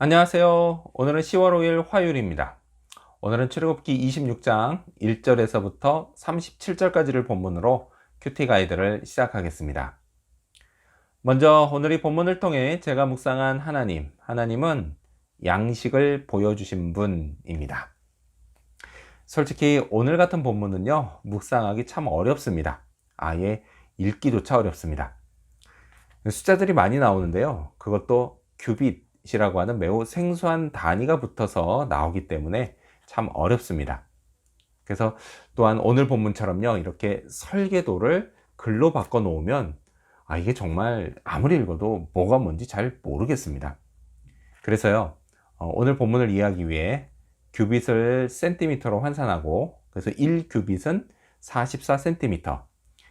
안녕하세요. 오늘은 10월 5일 화요일입니다. 오늘은 출애굽기 26장 1절에서부터 37절까지를 본문으로 큐티 가이드를 시작하겠습니다. 먼저 오늘 이 본문을 통해 제가 묵상한 하나님은 양식을 보여주신 분입니다. 솔직히 오늘 같은 본문은요, 묵상하기 참 어렵습니다. 아예 읽기조차 어렵습니다. 숫자들이 많이 나오는데요, 그것도 큐빗이라고 하는 매우 생소한 단위가 붙어서 나오기 때문에 참 어렵습니다. 그래서 또한 오늘 본문처럼요, 이렇게 설계도를 글로 바꿔 놓으면 이게 정말 아무리 읽어도 뭐가 뭔지 잘 모르겠습니다. 그래서요, 오늘 본문을 이해하기 위해 큐빗을 센티미터로 환산하고, 그래서 1큐빗은 44cm,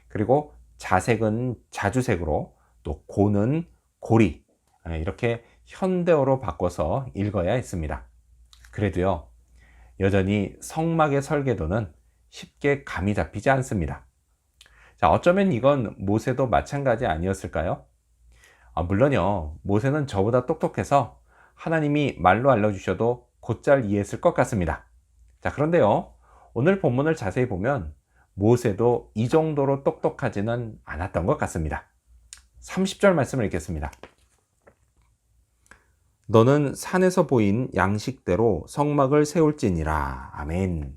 그리고 자색은 자주색으로, 또 고는 고리, 이렇게 현대어로 바꿔서 읽어야 했습니다. 그래도요, 여전히 성막의 설계도는 쉽게 감이 잡히지 않습니다. 자, 어쩌면 이건 모세도 마찬가지 아니었을까요? 물론요, 모세는 저보다 똑똑해서 하나님이 말로 알려주셔도 곧잘 이해했을 것 같습니다. 자, 그런데요, 오늘 본문을 자세히 보면 모세도 이 정도로 똑똑하지는 않았던 것 같습니다. 30절 말씀을 읽겠습니다. 너는 산에서 보인 양식대로 성막을 세울지니라. 아멘.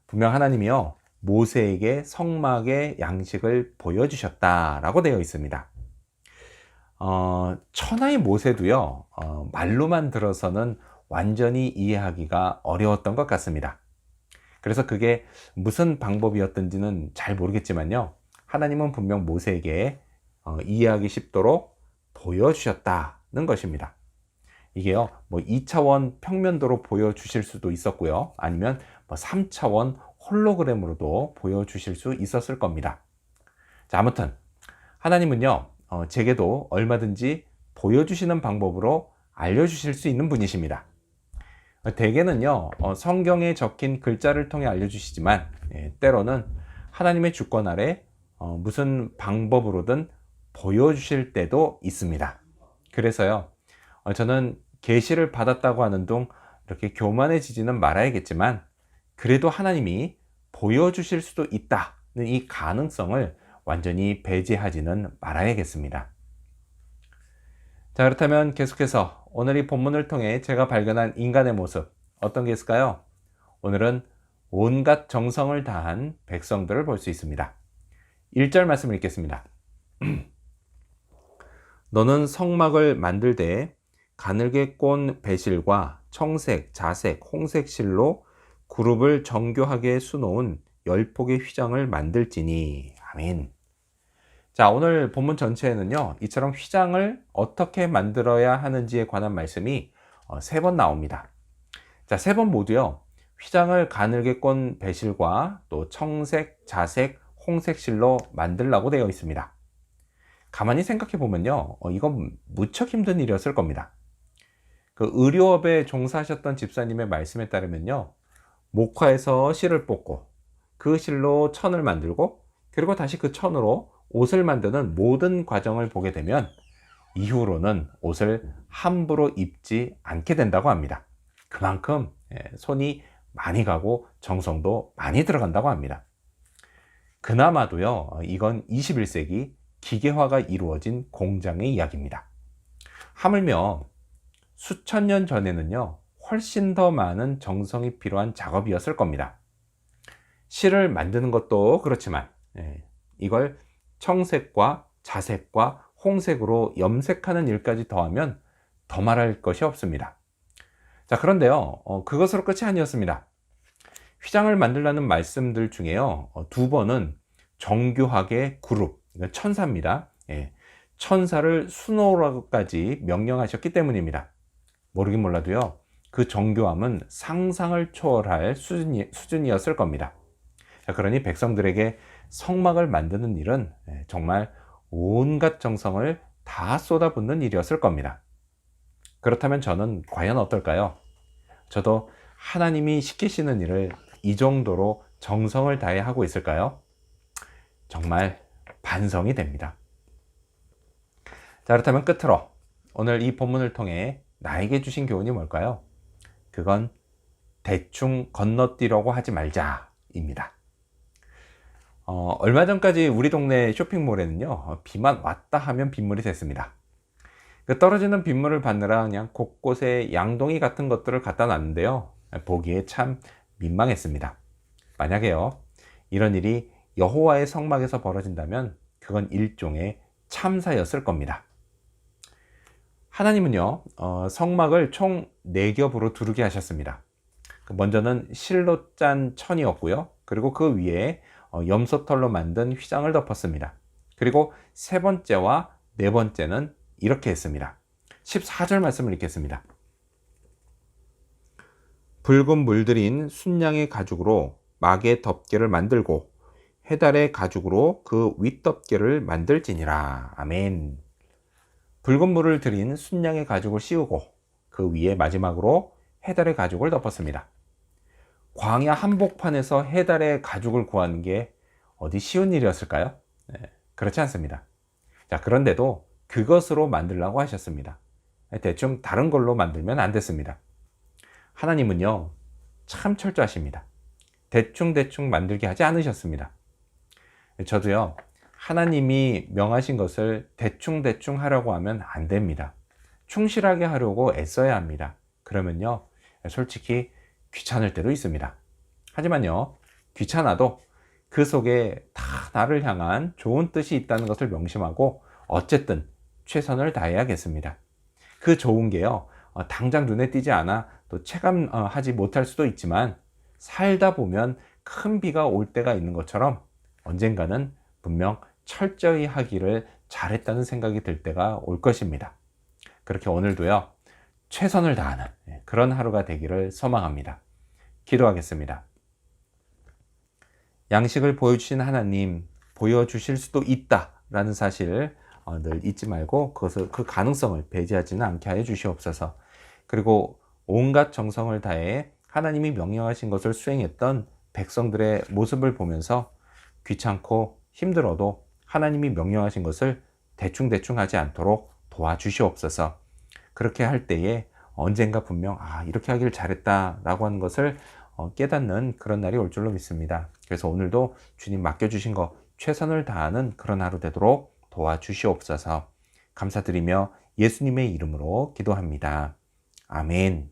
분명 하나님이요, 모세에게 성막의 양식을 보여주셨다라고 되어 있습니다. 천하의 모세도요, 말로만 들어서는 완전히 이해하기가 어려웠던 것 같습니다. 그래서 그게 무슨 방법이었던지는 잘 모르겠지만요, 하나님은 분명 모세에게 이해하기 쉽도록 보여주셨다는 것입니다. 이게요, 2차원 평면도로 보여주실 수도 있었고요, 아니면 3차원 홀로그램으로도 보여주실 수 있었을 겁니다. 자, 아무튼 하나님은요, 제게도 얼마든지 보여주시는 방법으로 알려주실 수 있는 분이십니다. 대개는요, 성경에 적힌 글자를 통해 알려주시지만, 때로는 하나님의 주권 아래 무슨 방법으로든 보여주실 때도 있습니다. 그래서요, 저는 계시를 받았다고 하는 둥 이렇게 교만해지지는 말아야겠지만, 그래도 하나님이 보여주실 수도 있다는 이 가능성을 완전히 배제하지는 말아야겠습니다. 자, 그렇다면 계속해서 오늘 이 본문을 통해 제가 발견한 인간의 모습, 어떤 게 있을까요? 오늘은 온갖 정성을 다한 백성들을 볼 수 있습니다. 1절 말씀을 읽겠습니다. 너는 성막을 만들 때 가늘게 꼰 배실과 청색, 자색, 홍색 실로 그룹을 정교하게 수놓은 10폭의 휘장을 만들지니. 아멘. 자, 오늘 본문 전체에는요, 이처럼 휘장을 어떻게 만들어야 하는지에 관한 말씀이 3번 나옵니다. 자, 3번 모두요, 휘장을 가늘게 꼰 배실과 또 청색, 자색, 홍색 실로 만들라고 되어 있습니다. 가만히 생각해 보면요, 이건 무척 힘든 일이었을 겁니다. 그 의료업에 종사하셨던 집사님의 말씀에 따르면요, 목화에서 실을 뽑고 그 실로 천을 만들고, 그리고 다시 그 천으로 옷을 만드는 모든 과정을 보게 되면 이후로는 옷을 함부로 입지 않게 된다고 합니다. 그만큼 손이 많이 가고 정성도 많이 들어간다고 합니다. 그나마도요, 이건 21세기 기계화가 이루어진 공장의 이야기입니다. 하물며 수천 년 전에는요, 훨씬 더 많은 정성이 필요한 작업이었을 겁니다. 실을 만드는 것도 그렇지만 이걸 청색과 자색과 홍색으로 염색하는 일까지 더하면 더 말할 것이 없습니다. 자, 그런데요, 그것으로 끝이 아니었습니다. 휘장을 만들라는 말씀들 중에요, 2번은 정교하게 그룹, 천사입니다. 천사를 수놓으라고까지 명령하셨기 때문입니다. 모르긴 몰라도요, 그 정교함은 상상을 초월할 수준이었을 겁니다. 자, 그러니 백성들에게 성막을 만드는 일은 정말 온갖 정성을 다 쏟아붓는 일이었을 겁니다. 그렇다면 저는 과연 어떨까요? 저도 하나님이 시키시는 일을 이 정도로 정성을 다해 하고 있을까요? 정말 반성이 됩니다. 자, 그렇다면 끝으로 오늘 이 본문을 통해 나에게 주신 교훈이 뭘까요? 그건 대충 건너뛰려고 하지 말자입니다. 얼마 전까지 우리 동네 쇼핑몰에는요, 비만 왔다 하면 빗물이 됐습니다. 그 떨어지는 빗물을 받느라 그냥 곳곳에 양동이 같은 것들을 갖다 놨는데요, 보기에 참 민망했습니다. 만약에요, 이런 일이 여호와의 성막에서 벌어진다면 그건 일종의 참사였을 겁니다. 하나님은요, 성막을 총 4겹으로 두르게 하셨습니다. 먼저는 실로 짠 천이었고요. 그리고 그 위에 염소털로 만든 휘장을 덮었습니다. 그리고 세 번째와 네 번째는 이렇게 했습니다. 14절 말씀을 읽겠습니다. 붉은 물들인 순양의 가죽으로 막의 덮개를 만들고 해달의 가죽으로 그 윗덮개를 만들지니라. 아멘. 붉은 물을 들인 순양의 가죽을 씌우고 그 위에 마지막으로 해달의 가죽을 덮었습니다. 광야 한복판에서 해달의 가죽을 구하는 게 어디 쉬운 일이었을까요? 그렇지 않습니다. 자, 그런데도 그것으로 만들라고 하셨습니다. 대충 다른 걸로 만들면 안 됐습니다. 하나님은요, 참 철저하십니다. 대충 만들게 하지 않으셨습니다. 저도요, 하나님이 명하신 것을 대충 하려고 하면 안 됩니다. 충실하게 하려고 애써야 합니다. 그러면요, 솔직히 귀찮을 때도 있습니다. 하지만요, 귀찮아도 그 속에 다 나를 향한 좋은 뜻이 있다는 것을 명심하고 어쨌든 최선을 다해야겠습니다. 그 좋은 게요, 당장 눈에 띄지 않아 또 체감하지 못할 수도 있지만 살다 보면 큰 비가 올 때가 있는 것처럼 언젠가는 분명 철저히 하기를 잘했다는 생각이 들 때가 올 것입니다. 그렇게 오늘도요, 최선을 다하는 그런 하루가 되기를 소망합니다. 기도하겠습니다. 양식을 보여주신 하나님, 보여주실 수도 있다라는 사실을 늘 잊지 말고 그 가능성을 배제하지는 않게 하여 주시옵소서. 그리고 온갖 정성을 다해 하나님이 명령하신 것을 수행했던 백성들의 모습을 보면서 귀찮고 힘들어도 하나님이 명령하신 것을 대충 하지 않도록 도와주시옵소서. 그렇게 할 때에 언젠가 분명 이렇게 하길 잘했다라고 하는 것을 깨닫는 그런 날이 올 줄로 믿습니다. 그래서 오늘도 주님 맡겨주신 거 최선을 다하는 그런 하루 되도록 도와주시옵소서. 감사드리며 예수님의 이름으로 기도합니다. 아멘.